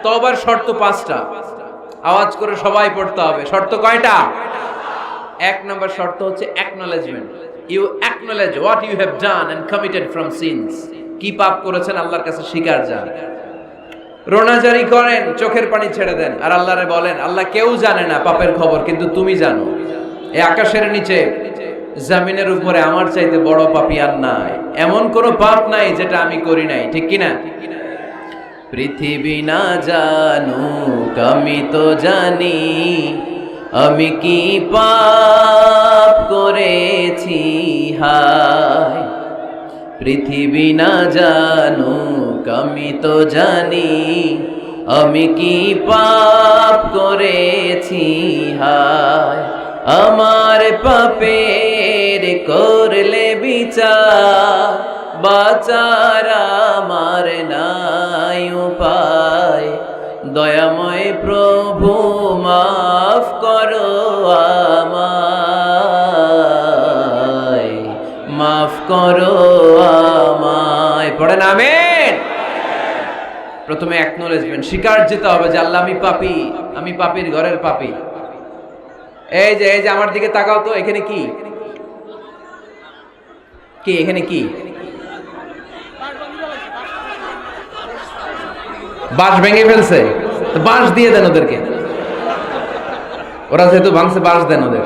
তওবার শর্ত 5টা, আওয়াজ করে সবাই পড়তে হবে। শর্ত কয়টা? 1 নম্বর শর্ত হচ্ছে acknowledgement. You acknowledge what you have done and committed from sins. কি পাপ করেছেন আল্লাহর কাছে স্বীকার যান। রোনাজারি করেন, চোখের পানি ছেড়ে দেন, আর আল্লাহরে বলেন, আল্লাহ কেউ জানে না পাপের খবর, কিন্তু তুমি জানো। এই আকাশের নিচে জমিনের উপরে আমার চাইতে বড় পাপী আর নাই, এমন কোন পাপ নাই যেটা আমি করি নাই, ঠিক কিনা? পৃথিবী না জানুক আমি তো জানি, আমি কি পাপ করেছি হায়। পৃথিবী না জানুক আমি তো জানি, আমি কি পাপ করেছি হায়। আমার পাপের করলে বিচার, বাঁচার আমার নাই উপায়। দয়াময় প্রভু মাফ করো আমায়, মাফ করো আমায়। পড়েন আমিন। প্রথমে অ্যাকনলেজমেন্ট, স্বীকার যেতে হবে যে আল্লাহ আমি পাপী, আমি পাপীর ঘরের পাপী। এই যে আমার দিকে তাকাও তো, এখানে কি কি এখানে কি বাঁশ ভেঙে ফেলছে, বাঁশ দিয়ে দেন ওদেরকে, ওরা যেহেতু ভাঙছে বাঁশ দেন ওদের।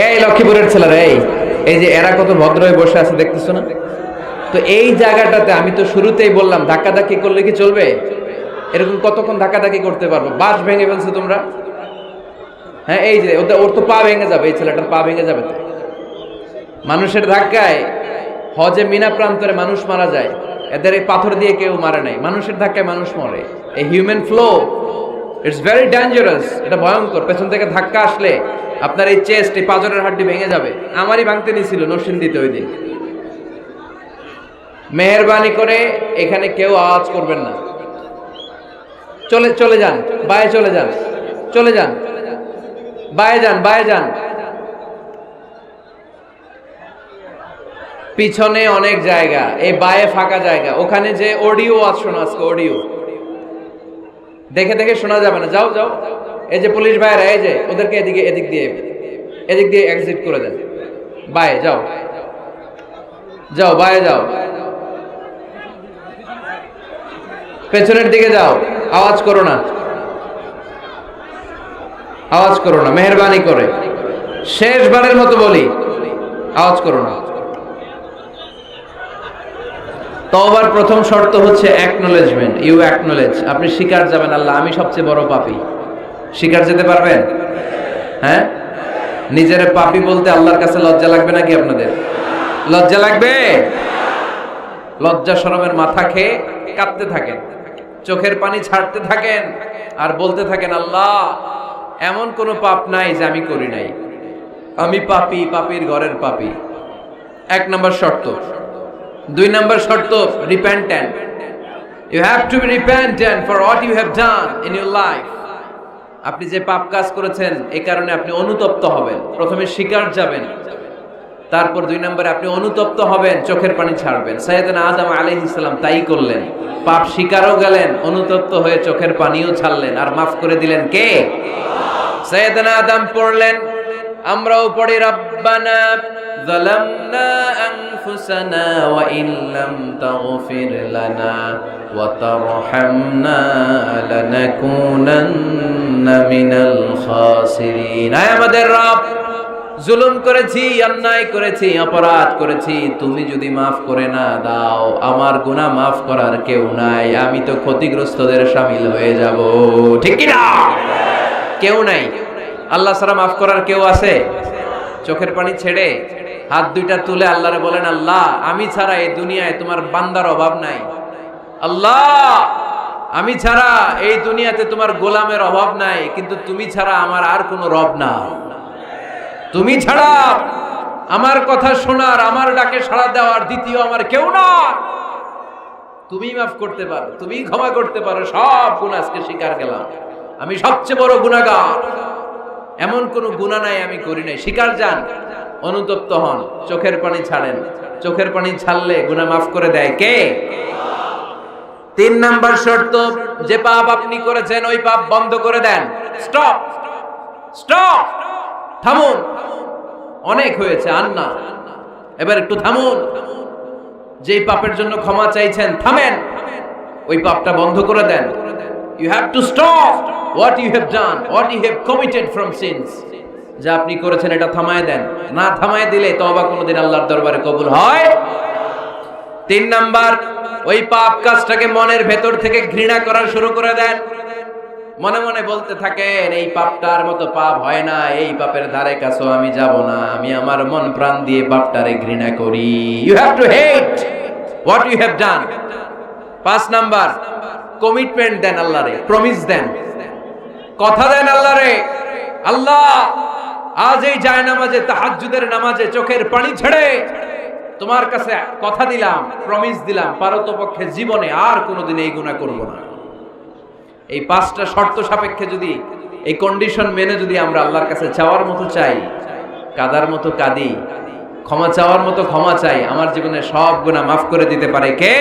এই লক্ষ্মীপুরের ছেলেরা, এই যে এরা কত ভদ্র হয়ে বসে আছে দেখতেছো না? তো এই জায়গাটাতে আমি তো শুরুতেই বললাম ধাক্কাধাক্কি করলে কি চলবে? এরকম কতক্ষণ ধাক্কাধাক্কি করতে পারবো? বাঁশ ভেঙে ফেলছো তোমরা। হ্যাঁ, এই যে ওর তো পা ভেঙে যাবে, এই ছেলেটার পা ভেঙে যাবে তো। মানুষের ধাক্কায় হজে মিনা প্রান্তরে মানুষ মারা যায়, এদের এই পাথর দিয়ে কেউ মারে নাই, মানুষের ধাক্কায় মানুষ মরে। এই human flow, it's very dangerous, এটা ভয়ঙ্কর। পেছন থেকে ধাক্কা আসলে আপনার এই চেস্ট, এই পাঁজরের হাড্ডি ভেঙে যাবে। আমারই ভাঙতে নিছিল নরসিংদীতে ওই দিন। মেহেরবানি করে এখানে কেউ আওয়াজ করবেন না। চলে যান, বায়ে চলে যান, চলে যান, বায়ে যান, বায়ে যান। পিছনে অনেক জায়গা, এই বায়ে ফাঁকা জায়গা, ওখানে যে অডিও আজ শোনা, আজকে অডিও দেখে দেখে শোনা যাবে না। যাও যাও, এই যে পুলিশ ভাইরা, এই যে ওদেরকে এদিক দিয়ে এক্সিট করে দেন। বায়ে যাও, যাও বায়ে যাও, পেছনের দিকে যাও। আওয়াজ করো না, আওয়াজ করো না, মেহেরবানি করে শেষবারের মতো বলি, আওয়াজ করো না। তওবার প্রথম শর্ত হচ্ছে অ্যাকনলেজমেন্ট। ইউ অ্যাকনলেজ, আপনি স্বীকার যাবেন আল্লাহ আমি সবচেয়ে বড় পাপী। স্বীকার যেতে পারবেন? হ্যাঁ, নিজের পাপী বলতে আল্লাহর কাছে লজ্জা লাগবে নাকি? আপনাদের লজ্জা লাগবে? লজ্জা শরমের মাথা খেয়ে কাঁদতে থাকেন, চোখের পানি ছাড়তে থাকেন, আর বলতে থাকেন আল্লাহ এমন কোনো পাপ নাই যে আমি করি নাই, আমি পাপী, পাপীর ঘরের পাপী। 1 নম্বর শর্ত। 2 নম্বর শর্ত, repentant. You have to be repentant for what you have done in your life. আপনি যে পাপ কাজ করেছেন এই কারণে আপনি অনুতপ্ত হবেন। প্রথমে স্বীকার যাবেন, তারপর 2 নম্বরে আপনি অনুতপ্ত হবেন, চোখের পানি ছাড়বেন। সাইয়েদনা আদম আলাইহিস সালাম তাই করলেন, পাপ স্বীকারও গেলেন, অনুতপ্ত হয়ে চোখের পানিও ছাড়লেন, আর মাফ করে দিলেন কে? সাইয়েদনা আদম পড়লেন, আমরাও পড়ি রব্বানা যালামনা আনফুসানা ওয়া ইল্লাম তাগফির লানা ওয়া তারহামনা লানাকুনান্না মিনাল খাসিরিন। আয় আমাদের রব, জুলুম করেছি, অন্যায় করেছি, অপরাধ করেছি, তুমি যদি মাফ করে না দাও আমার গুনাহ মাফ করার কেউ নাই, আমি তো ক্ষতিগ্রস্তদের শামিল হয়ে যাব। ঠিক কি না? কেউ নাই, আল্লাহ ছাড়া মাফ করার কেউ আছে? চোখের পানি ছেড়ে হাত দুইটা তুলে আল্লাহরে বলেন, আল্লাহ আমি ছাড়া এই দুনিয়ায় তোমার বান্দার অভাব নাই। আল্লাহ আমি ছাড়া এই দুনিয়াতে তোমার গোলামের অভাব নাই, কিন্তু তুমি ছাড়া আমার আর কোনো রব না। তুমি ছাড়া আমার কথা শোনার, আমার ডাকে সাড়া দেওয়ার দ্বিতীয় আমার কেউ না। তুমি মাফ করতে পারো, তুমি ক্ষমা করতে পারো, সব গুনাহ আজকে স্বীকার গেলাম, আমি সবচেয়ে বড় গুনাহগার, এমন কোন গুনাহ নাই আমি করি নাই। স্বীকার যান, অনুতপ্ত হন, চোখের পানি ছাড়েন। চোখের পানি ছাড়লে গুনাহ মাফ করে দেয় কে? 3 নাম্বার শর্ত, যে পাপ আপনি করেছেন ওই পাপ বন্ধ করে দেন। স্টপ, স্টপ, থামুন, অনেক হয়েছে, আর না, এবার একটু থামুন। যেই পাপের জন্য ক্ষমা চাইছেন থামেন, ওই পাপটা বন্ধ করে দেন। You have to stop what you have done, what you have committed from sins. যা আপনি করেছেন এটা থামায় দেন, না থামায় দিলে তওবা কোনোদিন আল্লাহর দরবারে কবুল হয়। 3 নাম্বার, ওই পাপ কাজটাকে মনের ভেতর থেকে ঘৃণা করা শুরু করে দেন। মনে মনে বলতে থাকেন এই পাপটার মতো পাপ হয় না, এই পাপের ধারে কাছেও আমি যাব না, আমি আমার মন প্রাণ দিয়ে পাপটারে ঘৃণা করি। You have to hate what you have done. 5 number, commitment দেন আল্লাহরে, প্রমিস দেন, কথা দেন আল্লাহরে, আল্লাহ আজ এই জায়নামাজে, তাহাজ্জুদের নামাজে চোখের পানি ছেড়ে তোমার কাছে কথা দিলাম, প্রমিস দিলাম, পারতপক্ষে জীবনে আর কোনোদিন এই গুনাহ করব না। এই 5টা শর্ত সাপেক্ষে যদি, এই কন্ডিশন মেনে যদি আমরা আল্লাহর কাছে চাওয়ার মতো চাই, কাদার মতো কাঁদি, ক্ষমা চাওয়ার মতো ক্ষমা চাই, আমার জীবনে সব গুনাহ মাফ করে দিতে পারে কে?